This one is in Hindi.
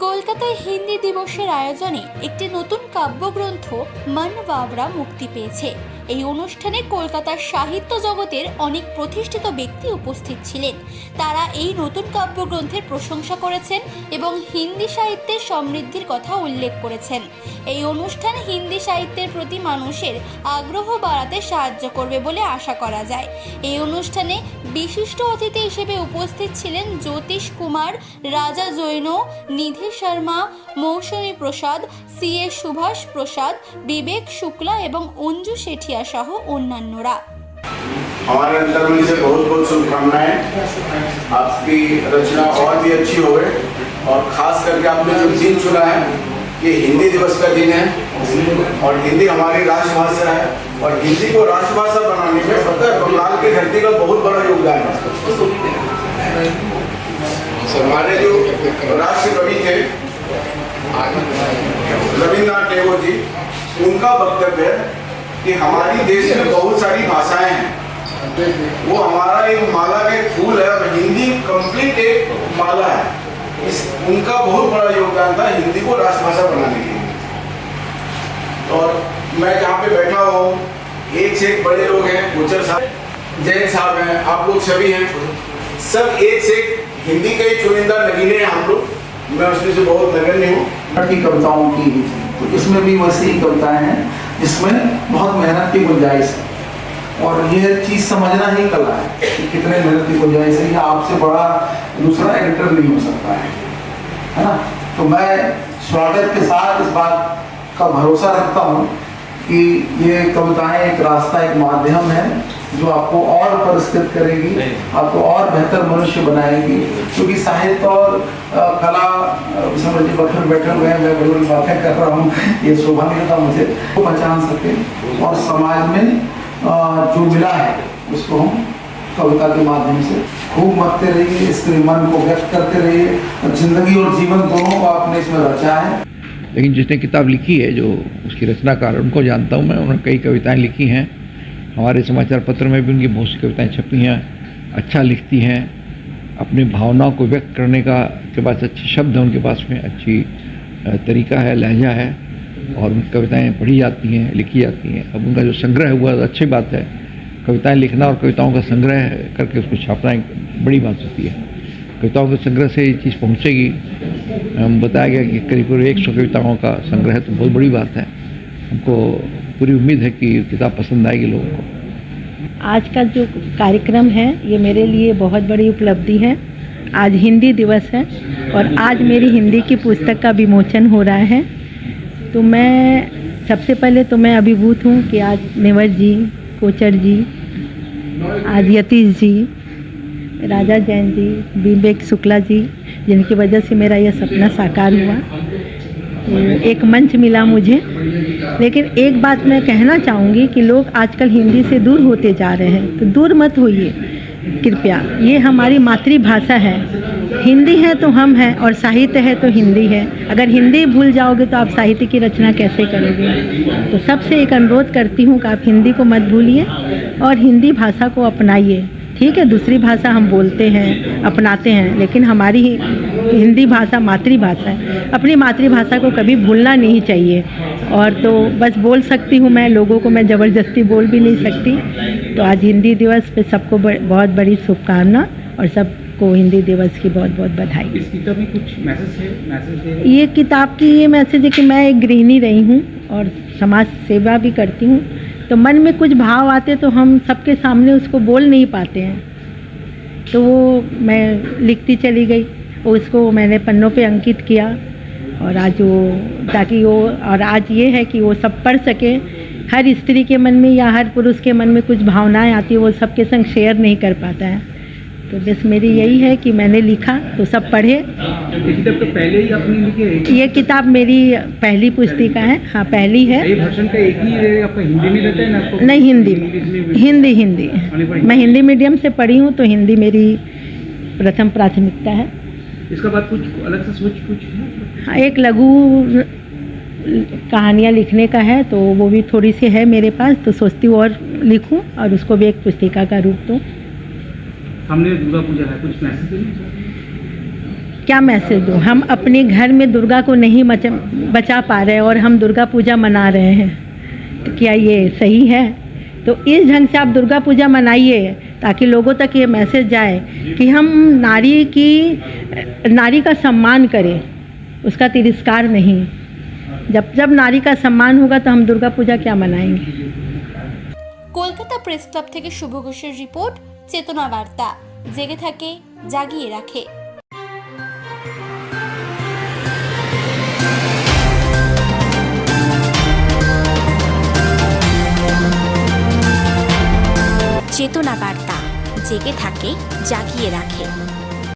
কলকাতায় হিন্দি দিবসের আয়োজনে একটি নতুন কাব্যগ্রন্থ মন বাবরা মুক্তি পেয়েছে। এই অনুষ্ঠানে কলকাতার সাহিত্য জগতের অনেক প্রতিষ্ঠিত ব্যক্তি উপস্থিত ছিলেন। তারা এই নতুন কাব্যগ্রন্থের প্রশংসা করেছেন এবং হিন্দি সাহিত্যের সমৃদ্ধির কথা উল্লেখ করেছেন। এই অনুষ্ঠান হিন্দি সাহিত্যের প্রতি মানুষের আগ্রহ বাড়াতে সাহায্য করবে বলে আশা করা যায়। এই অনুষ্ঠানে বিশিষ্ট অতিথি হিসেবে উপস্থিত ছিলেন জ্যোতিষ কুমার, রাজা জৈন, নিধি শর্মা, মৌসুমী প্রসাদ, CA সুভাষ প্রসাদ, বিবেক শুক্লা এবং অঞ্জু শেঠিয়া সহ অন্যান্যরা। हमारे अंतर में से बहुत बहुत शुभकामनाएं। आपकी रचना और भी अच्छी होवे और खास करके आपने जो दिन चुना है ये हिंदी दिवस का दिन है और हिंदी हमारी राष्ट्रभाषा है और हिंदी को राष्ट्रभाषा बनाने में पता है बंगाल की धरती का बहुत बड़ा योगदान है। हमारे जो राष्ट्र कवि थे रविन्द्रनाथ टैगोर जी, उनका वक्तव्य है कि हमारी देश में बहुत सारी भाषाएं हैं, वो हमारा एक माला का एक फूल है और हिंदी कंप्लीट एक माला है। उनका बहुत बड़ा योगदान था हिंदी को राष्ट्रभाषा बनाने के लिए। और मैं जहाँ पे बैठा हूँ एक से एक बड़े लोग हैं, गुजर साहब, जैन साहब हैं, आप लोग सभी हैं, सब एक से एक हिंदी के चुनिंदा नगीने हैं हम लोग। मैं उसमें से बहुत नगण्य हूँ। की कविताओं की तो इसमें भी वैसी ही कविताएं हैं जिसमें बहुत मेहनत की गुंजाइश है और यह चीज़ समझना ही कला है कि कितने मेहनत की गुंजाइश है। यह आपसे बड़ा दूसरा एडिटर नहीं हो सकता है ना। तो मैं स्वागत के साथ इस बात का भरोसा रखता हूँ कि ये कविताएं एक रास्ता, एक माध्यम है जो आपको और पुरस्कृत करेगी, आपको और बेहतर मनुष्य बनाएगी। क्योंकि साहित्य और कला समझ बैठे हुए हैं, मैं बड़ी बड़ी बातें कर रहा हूँ, ये शोभा नहीं देता मुझे को पहचान सके और समाज में जो मिला है उसको हम कविता के माध्यम से खूब मरते रहिए, इसके मन को व्यक्त करते रहिए। जिंदगी और जीवन दोनों को आपने इसमें रचा है। लेकिन जिसने किताब लिखी है, जो उसकी रचनाकार, उनको जानता हूँ मैं। उन्होंने कई कविताएं लिखी हैं, हमारे समाचार पत्र में भी उनकी बहुत सी कविताएं छपी हैं। अच्छा लिखती हैं, अपनी भावनाओं को व्यक्त करने का के पास अच्छे शब्द हैं, उनके पास में अच्छी तरीका है, लहजा है और उनकी कविताएं पढ़ी जाती हैं, लिखी जाती हैं। अब उनका जो संग्रह हुआ तो अच्छी बात है। कविताएं लिखना और कविताओं का संग्रह करके उसको छापना एक बड़ी बात होती है। कविताओं के संग्रह से ये चीज़ पहुँचेगी। बताया गया कि करीब 100 कविताओं का संग्रह है, तो बहुत बड़ी बात है। हमको पूरी उम्मीद है कि किताब पसंद आएगी लोगों को। आज का जो कार्यक्रम है ये मेरे लिए बहुत बड़ी उपलब्धि है। आज हिंदी दिवस है और आज मेरी हिंदी की पुस्तक का विमोचन हो रहा है। तो मैं सबसे पहले तो मैं अभिभूत हूँ कि आज नेवर जी, कोचर जी, आज यतीश जी, राजा जैन जी, विवेक शुक्ला जी, जिनकी वजह से मेरा यह सपना साकार हुआ। तो एक मंच मिला मुझे। लेकिन एक बात मैं कहना चाहूँगी कि लोग आजकल हिंदी से दूर होते जा रहे हैं, तो दूर मत होइए कृपया। ये हमारी मातृभाषा है, हिंदी है तो हम हैं और साहित्य है तो हिंदी है। अगर हिंदी भूल जाओगे तो आप साहित्य की रचना कैसे करोगे। तो सबसे एक अनुरोध करती हूँ कि आप हिंदी को मत भूलिए और हिंदी भाषा को अपनाइए। ठीक है, दूसरी भाषा हम बोलते हैं, अपनाते हैं, लेकिन हमारी हिंदी भाषा मातृभाषा है। अपनी मातृभाषा को कभी भूलना नहीं चाहिए। और तो बस बोल सकती हूँ मैं, लोगों को मैं ज़बरदस्ती बोल भी नहीं सकती। तो आज हिंदी दिवस पे सबको बहुत बड़ी शुभकामना और सबको हिंदी दिवस की बहुत बहुत बधाई। इस किताब में कुछ मैसेज है? ये किताब की ये मैसेज है कि मैं एक गृहिणी रही हूँ और समाज सेवा भी करती हूँ। तो मन में कुछ भाव आते तो हम सबके सामने उसको बोल नहीं पाते हैं, तो वो मैं लिखती चली गई। उसको मैंने पन्नों पे अंकित किया और आज वो ताकि वो, और आज ये है कि वो सब पढ़ सके। हर स्त्री के मन में या हर पुरुष के मन में कुछ भावनाएं आती है, वो सबके संग शेयर नहीं कर पाता है। तो बस मेरी यही है कि मैंने लिखा तो सब पढ़े। किताब तो पहले ही आपने लिखी है? ये किताब मेरी पहली पुस्तिका है। हाँ, पहली है। ये भाषण का एक ही आपका हिंदी में रहता है ना? नहीं, हिंदी में। हिंदी मैं हिंदी मीडियम से पढ़ी हूँ, तो हिंदी मेरी प्रथम प्राथमिकता है। इसका बाद कुछ अलग से सोच कुछ? हाँ, एक लघु कहानियाँ लिखने का है, तो वो भी थोड़ी सी है मेरे पास, तो सोचती हूँ और लिखूँ और उसको भी एक पुस्तिका का रूप दूँ। हमने दुर्गा पूजा है, कुछ मैसेज देना? क्या मैसेज दूँ? हम अपने घर में दुर्गा को नहीं बचा पा रहे और हम दुर्गा पूजा मना रहे हैं, तो क्या ये सही है? तो इस ढंग से आप दुर्गा पूजा मनाइए ताकि लोगों तक ये मैसेज जाए कि हम नारी का सम्मान करें, उसका तिरस्कार नहीं। जब नारी का सम्मान होगा तो हम दुर्गा पूजा क्या मनाएंगे। কলকাতা প্রেস ক্লাব থেকে শুভ ঘোষের রিপোর্ট, চেতনা বার্তা। জেগে থাকে, জাগিয়ে রাখে। চেতনা বার্তা, জেগে থাকে, জাগিয়ে রাখে।